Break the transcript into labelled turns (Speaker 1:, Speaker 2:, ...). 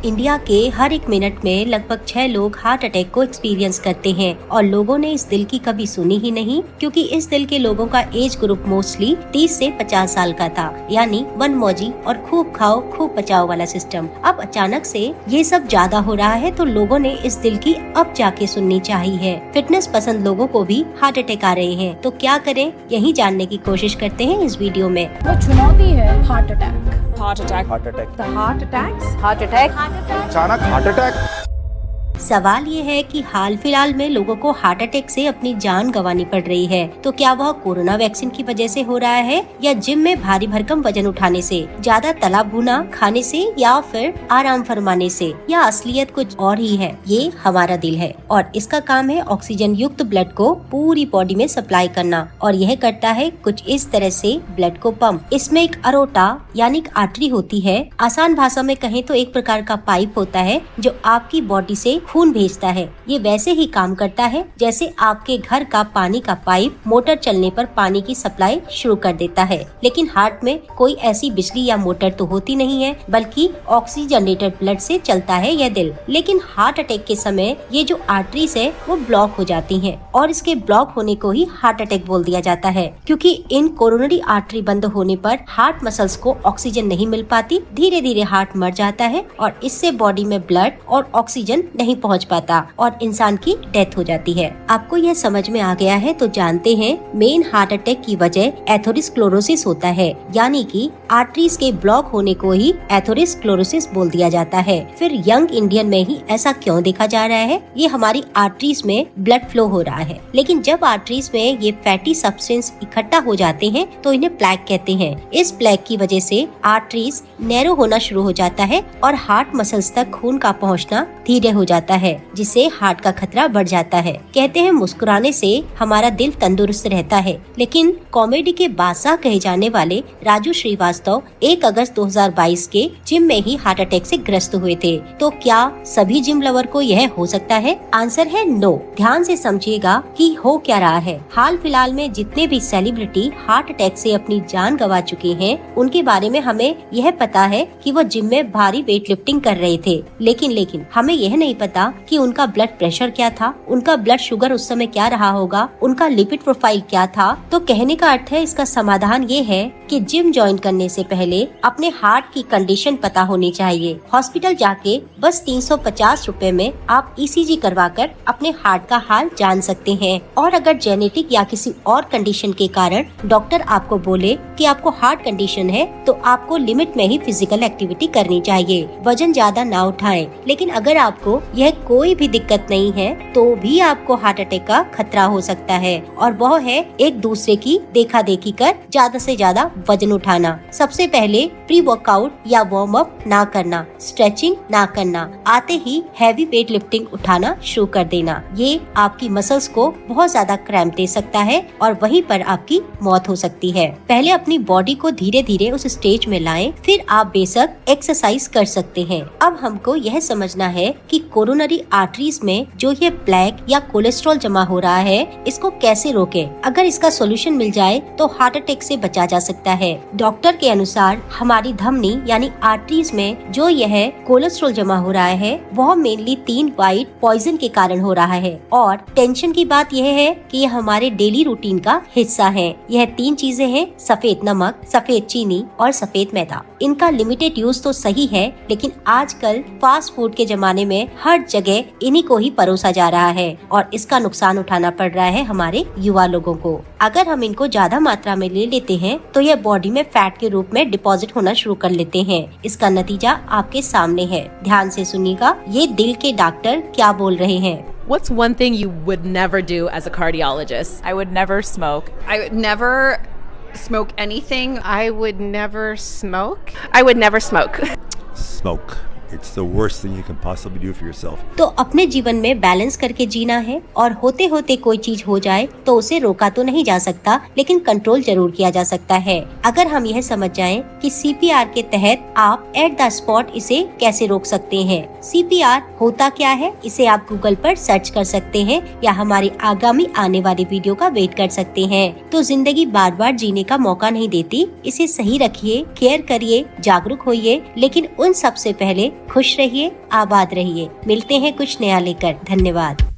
Speaker 1: India के हर एक minute में लगभग 6 लोग हार्ट अटैक को एक्सपीरियंस करते हैं और लोगों ने इस दिल की कभी सुनी ही नहीं, क्योंकि इस दिल के लोगों का एज ग्रुप मोस्टली 30 से 50 साल का था, यानी वन मौजी और खूब खाओ खूब बचाओ वाला सिस्टम। अब अचानक से ये सब ज्यादा हो रहा है तो लोगों ने इस दिल की अब जाके सुननी चाहिए है। फिटनेस पसंद लोगों को भी हार्ट अटैक आ रहे हैं, तो क्या करें, यही जानने की कोशिश करते हैं इस वीडियो में।
Speaker 2: वो चुनौती है heart attack.
Speaker 3: Heart attack.
Speaker 2: The heart attacks.
Speaker 3: Heart attack.
Speaker 4: अचानक हार्ट अटैक।
Speaker 1: सवाल ये है कि हाल फिलहाल में लोगों को हार्ट अटैक से अपनी जान गंवानी पड़ रही है, तो क्या वह कोरोना वैक्सीन की वजह से हो रहा है, या जिम में भारी भरकम वजन उठाने से, ज्यादा तला भुना खाने से, या फिर आराम फरमाने से, या असलियत कुछ और ही है। ये हमारा दिल है और इसका काम है ऑक्सीजन युक्त ब्लड को पूरी बॉडी में सप्लाई करना, और यह करता है कुछ इस तरह से ब्लड को पंप। इसमें एक अरोटा यानी आर्टरी होती है। आसान भाषा में कहें तो एक प्रकार का पाइप होता है जो आपकी बॉडी से खून भेजता है। ये वैसे ही काम करता है जैसे आपके घर का पानी का पाइप मोटर चलने पर पानी की सप्लाई शुरू कर देता है। लेकिन हार्ट में कोई ऐसी बिजली या मोटर तो होती नहीं है, बल्कि ऑक्सीजनेटेड ब्लड से चलता है यह दिल। लेकिन हार्ट अटैक के समय ये जो आर्टरीज है वो ब्लॉक हो जाती हैं, और इसके ब्लॉक होने को ही हार्ट अटैक बोल दिया जाता है, क्योंकि इन कोरोनरी आर्टरी बंद होने पर हार्ट मसल्स को ऑक्सीजन नहीं मिल पाती। धीरे धीरे हार्ट मर जाता है और इससे बॉडी में ब्लड और ऑक्सीजन नहीं पहुंच पाता और इंसान की डेथ हो जाती है। आपको यह समझ में आ गया है तो जानते हैं मेन हार्ट अटैक की वजह एथेरोस्क्लेरोसिस होता है, यानी कि आर्टरीज के ब्लॉक होने को ही एथेरोस्क्लेरोसिस बोल दिया जाता है। फिर यंग इंडियन में ही ऐसा क्यों देखा जा रहा है? ये हमारी आर्टरीज में ब्लड फ्लो हो रहा है, लेकिन जब आर्टरीज में ये फैटी सब्सटेंस इकट्ठा हो जाते हैं तो इन्हें प्लैक कहते हैं। इस प्लैक की वजह से आर्टरीज नैरो होना शुरू हो जाता है और हार्ट मसल्स तक खून का पहुंचना धीरे हो जाता है, जिससे हार्ट का खतरा बढ़ जाता है। कहते हैं मुस्कुराने से हमारा दिल तंदुरुस्त रहता है, लेकिन कॉमेडी के बादशाह कहे जाने वाले राजू श्रीवास्तव 1 अगस्त 2022 के जिम में ही हार्ट अटैक से ग्रस्त हुए थे। तो क्या सभी जिम लवर को यह हो सकता है? आंसर है नो। ध्यान से समझिएगा कि हो क्या रहा है। हाल फिलहाल में जितने भी सेलिब्रिटी हार्ट अटैक से अपनी जान गंवा चुके हैं, उनके बारे में हमें यह पता है कि वो जिम में भारी वेट लिफ्टिंग कर रहे थे, लेकिन हमें यह नहीं पता कि उनका ब्लड प्रेशर क्या था, उनका ब्लड शुगर उस समय क्या रहा होगा, उनका लिपिड प्रोफाइल क्या था। तो कहने का अर्थ है, इसका समाधान ये है कि जिम ज्वाइन करने से पहले अपने हार्ट की कंडीशन पता होनी चाहिए। हॉस्पिटल जाके बस 350 रुपए में आप ईसीजी करवाकर अपने हार्ट का हाल जान सकते हैं। और अगर जेनेटिक या किसी और कंडीशन के कारण डॉक्टर आपको बोले कि आपको हार्ट कंडीशन है, तो आपको लिमिट में ही फिजिकल एक्टिविटी करनी चाहिए। वजन ज्यादा ना उठाएं। लेकिन अगर आपको यह कोई भी दिक्कत नहीं है तो भी आपको हार्ट अटैक का खतरा हो सकता है, और वह है एक दूसरे की देखा देखी कर ज्यादा से ज्यादा वजन उठाना। सबसे पहले प्री वर्कआउट या वार्म अप ना करना, स्ट्रेचिंग ना करना, आते ही हैवी वेट लिफ्टिंग उठाना शुरू कर देना। ये आपकी मसल्स को बहुत ज्यादा क्रैम्प दे सकता है और वहीं पर आपकी मौत हो सकती है। पहले अपनी बॉडी को धीरे धीरे उस स्टेज में लाएं, फिर आप बेशक एक्सरसाइज कर सकते हैं। अब हमको यह समझना है कि कोरोनरी आर्टरीज में जो ये प्लैक या कोलेस्ट्रॉल जमा हो रहा है, इसको कैसे रोकें। अगर इसका सॉल्यूशन मिल जाए तो हार्ट अटैक से बचा जा सकता है। डॉक्टर के अनुसार हमारी धमनी यानी आर्टरीज में जो यह कोलेस्ट्रॉल जमा हो रहा है, वह मेनली 3 वाइट पॉइजन के कारण हो रहा है। और टेंशन की बात यह है कि यह हमारे डेली रूटीन का हिस्सा है। यह 3 चीजें हैं: सफेद नमक, सफेद चीनी और सफेद मैदा। इनका लिमिटेड यूज तो सही है, लेकिन आजकल फास्ट फूड के जमाने में हर जगह इन्हीं को ही परोसा जा रहा है और इसका नुकसान उठाना पड़ रहा है हमारे युवा लोगों को। अगर हम इनको ज्यादा मात्रा में ले लेते हैं तो यह बॉडी में फैट के रूप में डिपॉजिट होना शुरू कर लेते हैं। इसका नतीजा आपके सामने है। ध्यान से सुनिएगा, ये दिल के डॉक्टर क्या बोल रहे हैं।
Speaker 5: What's one thing you would never do as a cardiologist?
Speaker 3: I would never smoke.
Speaker 6: I would never smoke anything.
Speaker 7: I would never smoke.
Speaker 6: I would never smoke.
Speaker 4: Smoke. It's the worst thing you can possibly do for yourself.
Speaker 1: तो अपने जीवन में balance करके जीना है, और होते होते कोई चीज हो जाए तो उसे रोका तो नहीं जा सकता, लेकिन कंट्रोल जरूर किया जा सकता है। अगर हम यह समझ जाएं कि सीपीआर के तहत आप एट द स्पॉट इसे कैसे रोक सकते हैं। सीपीआर होता क्या है, इसे आप गूगल पर सर्च कर सकते हैं या हमारी आगामी आने वाली वीडियो का वेट कर सकते हैं। तो जिंदगी बार बार जीने का मौका नहीं देती, इसे सही रखिए, केयर करिए, जागरूक होइए, लेकिन उन सबसे पहले खुश रहिए, आबाद रहिए। मिलते हैं कुछ नया लेकर। धन्यवाद।